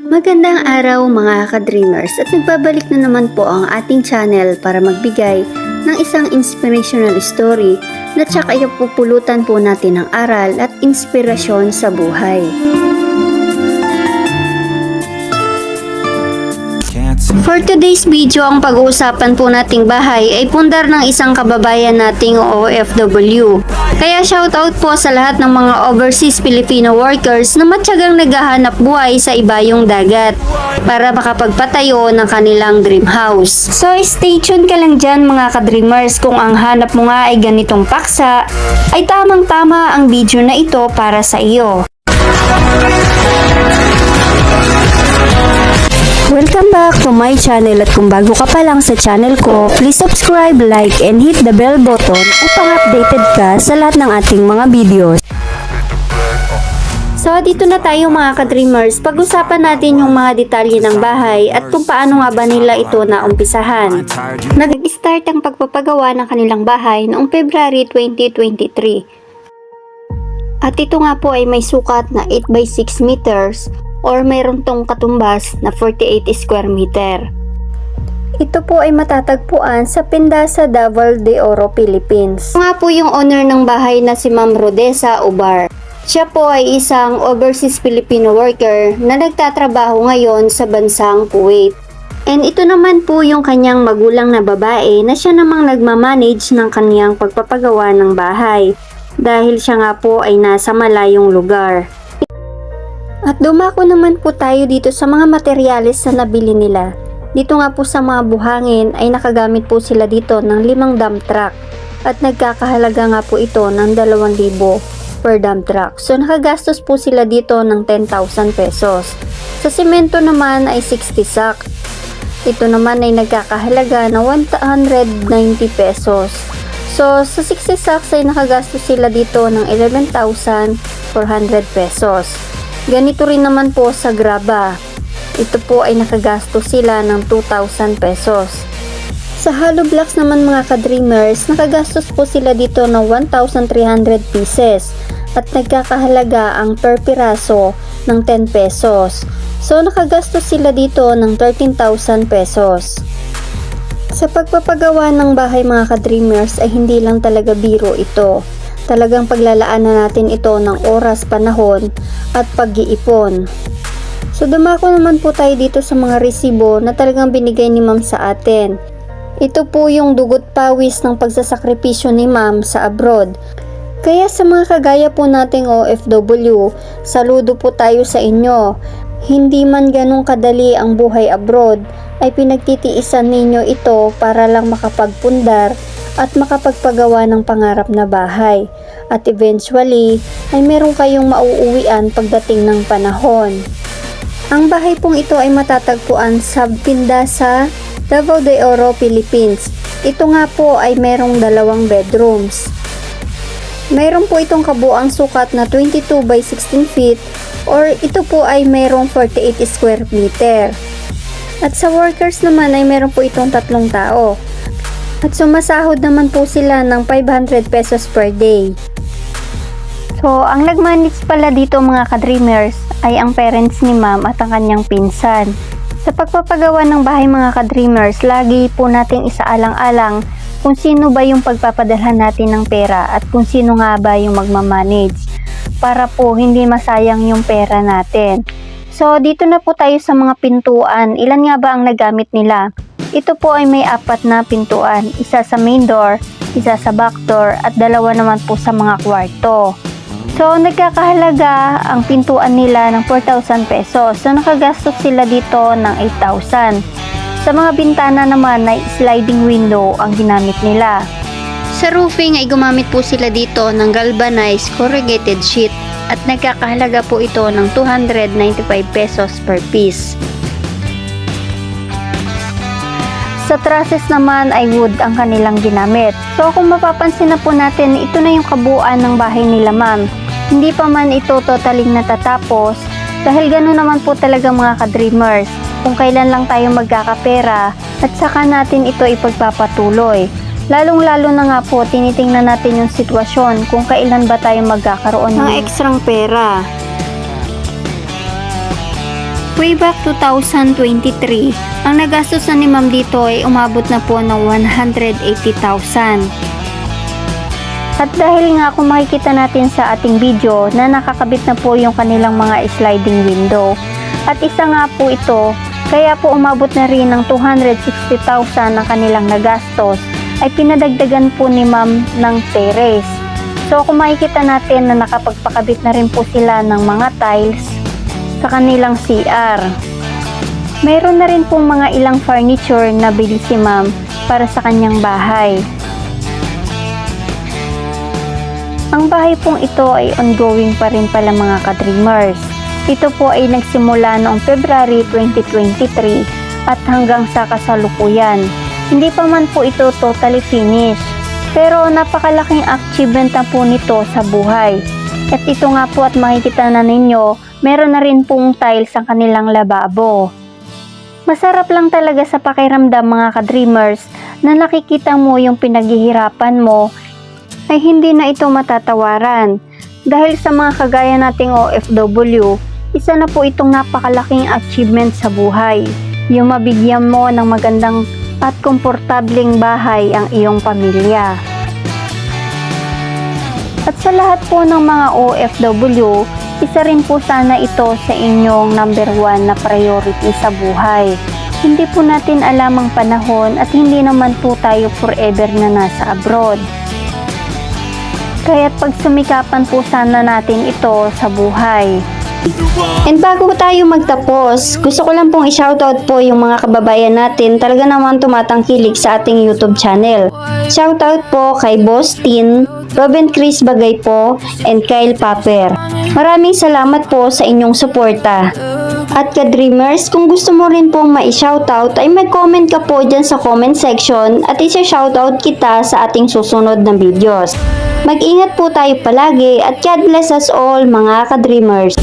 Magandang araw mga ka-dreamers at nagbabalik na naman po ang ating channel para magbigay ng isang inspirational story na tsak ay pupulutan po natin ng aral at inspirasyon sa buhay. For today's video, ang pag-uusapan po nating bahay ay pundar ng isang kababayan nating OFW. Kaya shoutout po sa lahat ng mga overseas Filipino workers na matyagang naghahanap buhay sa ibayong dagat para makapagpatayo ng kanilang dream house. So stay tuned ka lang dyan mga ka-dreamers, kung ang hanap mo nga ay ganitong paksa, ay tamang-tama ang video na ito para sa iyo. Welcome back to my channel at kung bago ka pa lang sa channel ko, please subscribe, like, and hit the bell button upang updated ka sa lahat ng ating mga videos. So dito na tayo mga ka-dreamers, pag-usapan natin yung mga detalye ng bahay at kung paano nga ba nila ito naumpisahan. Nag-start ang pagpapagawa ng kanilang bahay noong February 2023. At ito nga po ay may sukat na 8 by 6 meters or mayroon tong katumbas na 48 square meter. Ito po ay matatagpuan sa Pindasa, Davao de Oro, Philippines. Ito nga po yung owner ng bahay na si Ma'am Rodessa Ubar. Siya po ay isang overseas Filipino worker na nagtatrabaho ngayon sa bansang Kuwait. And ito naman po yung kanyang magulang na babae na siya namang nagmamanage ng kanyang pagpapagawa ng bahay dahil siya nga po ay nasa malayong lugar. At dumako naman po tayo dito sa mga materyales na nabili nila. Dito nga po sa mga buhangin ay nakagamit po sila dito ng 5 dump truck at nagkakahalaga nga po ito ng 2,000 per dump truck. So nakagastos po sila dito ng 10,000 pesos. Sa semento naman ay 60 sack. Ito naman ay nagkakahalaga ng 190 pesos. So sa 60 sacks ay nakagastos sila dito ng 11,400 pesos. Ganito rin naman po sa graba. Ito po ay nakagastos sila ng 2,000 pesos. Sa hollow blocks naman mga ka-dreamers, nakagastos po sila dito ng 1,300 pieces at nagkakahalaga ang per piraso ng 10 pesos. So nakagastos sila dito ng 13,000 pesos. Sa pagpapagawa ng bahay mga ka-dreamers ay hindi lang talaga biro ito. Talagang paglalaanan natin ito ng oras, panahon at pag-iipon. So dumako naman po tayo dito sa mga resibo na talagang binigay ni ma'am sa atin. Ito po yung dugot pawis ng pagsasakripisyo ni ma'am sa abroad. Kaya sa mga kagaya po nating OFW, saludo po tayo sa inyo. Hindi man ganun kadali ang buhay abroad, ay pinagtitiisan ninyo ito para lang makapagpundar at makapagpagawa ng pangarap na bahay. At eventually, ay meron kayong mauuwian pagdating ng panahon. Ang bahay pong ito ay matatagpuan sa Pindasa, Davao de Oro, Philippines. Ito nga po ay merong 2 bedrooms. Mayroon po itong kabuang sukat na 22 by 16 feet or ito po ay merong 48 square meter. At sa workers naman ay meron po itong 3 tao. At sumasahod naman po sila ng 500 pesos per day. So, ang nagmanage pala dito mga ka-dreamers ay ang parents ni ma'am at ang kanyang pinsan. Sa pagpapagawa ng bahay mga ka-dreamers, lagi po nating isaalang-alang kung sino ba yung pagpapadalhan natin ng pera at kung sino nga ba yung magmamanage para po hindi masayang yung pera natin. So, dito na po tayo sa mga pintuan. Ilan nga ba ang nagamit nila? Ito po ay may 4 na pintuan, isa sa main door, isa sa back door, at 2 naman po sa mga kwarto. So, nagkakahalaga ang pintuan nila ng 4,000 pesos. So, nakagastos sila dito ng 8,000. Sa mga bintana naman ay sliding window ang ginamit nila. Sa roofing ay gumamit po sila dito ng galvanized corrugated sheet at nagkakahalaga po ito ng 295 pesos per piece. Sa trusses naman ay wood ang kanilang ginamit. So kung mapapansin na po natin, ito na yung kabuuan ng bahay nila ma'am. Hindi pa man ito totaling natatapos dahil gano'n naman po talaga mga ka-dreamers. Kung kailan lang tayo magkakapera at saka natin ito ipagpapatuloy. Lalong-lalo na nga po, tinitingnan natin yung sitwasyon kung kailan ba tayo magkakaroon ng ekstrang pera. Way back 2023, ang nagastos na ni ma'am dito ay umabot na po ng 180,000. At dahil nga kung makikita natin sa ating video na nakakabit na po yung kanilang mga sliding window. At isa nga po ito, kaya po umabot na rin ng 260,000 ang kanilang nagastos, ay pinadagdagan po ni ma'am ng terrace. So kung makikita natin na nakapagpakabit na rin po sila ng mga tiles sa kanilang CR. Mayroon na rin pong mga ilang furniture na bili si ma'am para sa kanyang bahay. Ang bahay pong ito ay ongoing pa rin pala mga ka-dreamers. Ito po ay nagsimula noong February 2023 at hanggang sa kasalukuyan. Hindi pa man po ito totally finished, pero napakalaking achievement na po nito sa buhay. At ito nga po at makikita na ninyo, meron na rin pong tiles ang kanilang lababo. Masarap lang talaga sa pakiramdam mga ka-dreamers na nakikita mo yung pinaghihirapan mo ay hindi na ito matatawaran. Dahil sa mga kagaya nating OFW, isa na po itong napakalaking achievement sa buhay. Yung mabigyan mo ng magandang at komportableng bahay ang iyong pamilya. At sa lahat po ng mga OFW, isa rin po sana ito sa inyong number 1 na priority sa buhay. Hindi po natin alam ang panahon at hindi naman po tayo forever na nasa abroad. Kaya't pagsumikapan po sana natin ito sa buhay. And bago tayo magtapos, gusto ko lang pong i-shoutout po yung mga kababayan natin talaga naman tumatangkilik sa ating YouTube channel. Shoutout po kay Boss Tin, Robin Chris Bagay po, and Kyle Paper. Maraming salamat po sa inyong suporta. At ka-dreamers, kung gusto mo rin pong ma-shoutout ay mag-comment ka po dyan sa comment section at isa-shoutout kita sa ating susunod na videos. Mag-ingat po tayo palagi at God bless us all mga ka-dreamers.